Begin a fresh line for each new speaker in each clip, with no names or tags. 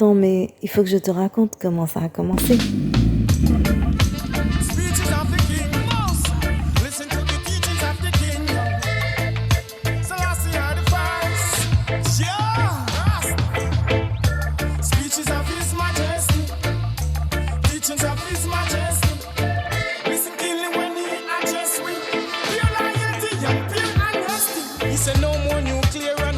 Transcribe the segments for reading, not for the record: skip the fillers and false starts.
Attends, mais il faut que je te raconte comment ça a commencé.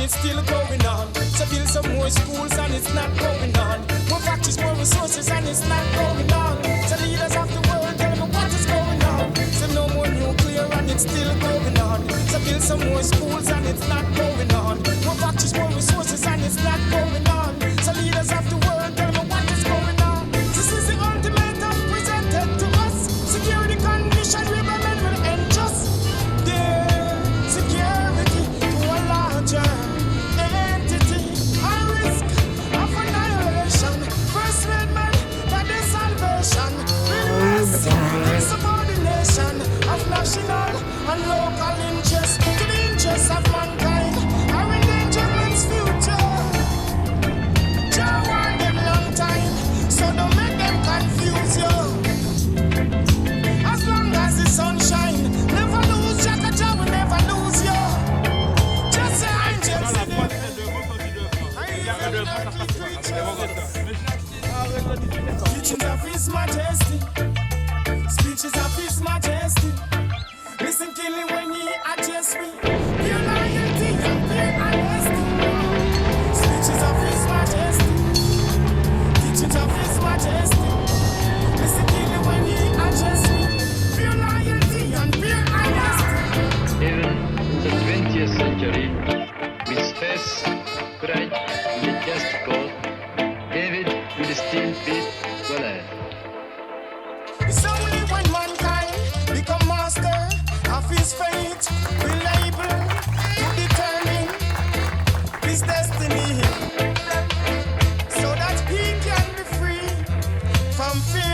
Still going on. So build some more schools and it's not going on. More practice, more resources and it's not going on. So leaders of the world tell me what is going on. So no more nuclear and it's still going on. So build some more schools and it's not going on. More practice, more resources and it's not going on. So leaders of the world tell me what is going on. This is the ultimatum presented to us. Security condition we men will entrust. Their security to a larger subordination of national and local interest to the interests of mankind. Our endangerment's future. Jah warned them long time, so don't make them confuse you. As long as the sun shine, never lose Jah will never lose you. Just say I'm just teachings of His Majesty. Speeches of His Majesty. Listen keenly when ye address me. Pure loyalty and pure honesty. Speeches of His Majesty. Teachings of His Majesty. Listen keenly when ye address me. Pure loyalty and pure honesty.
Even the 20th century, with stress, courage, and just cause, David will still be alive.
It's only when mankind become master of his fate, will able to determine his destiny, so that he can be free from fear.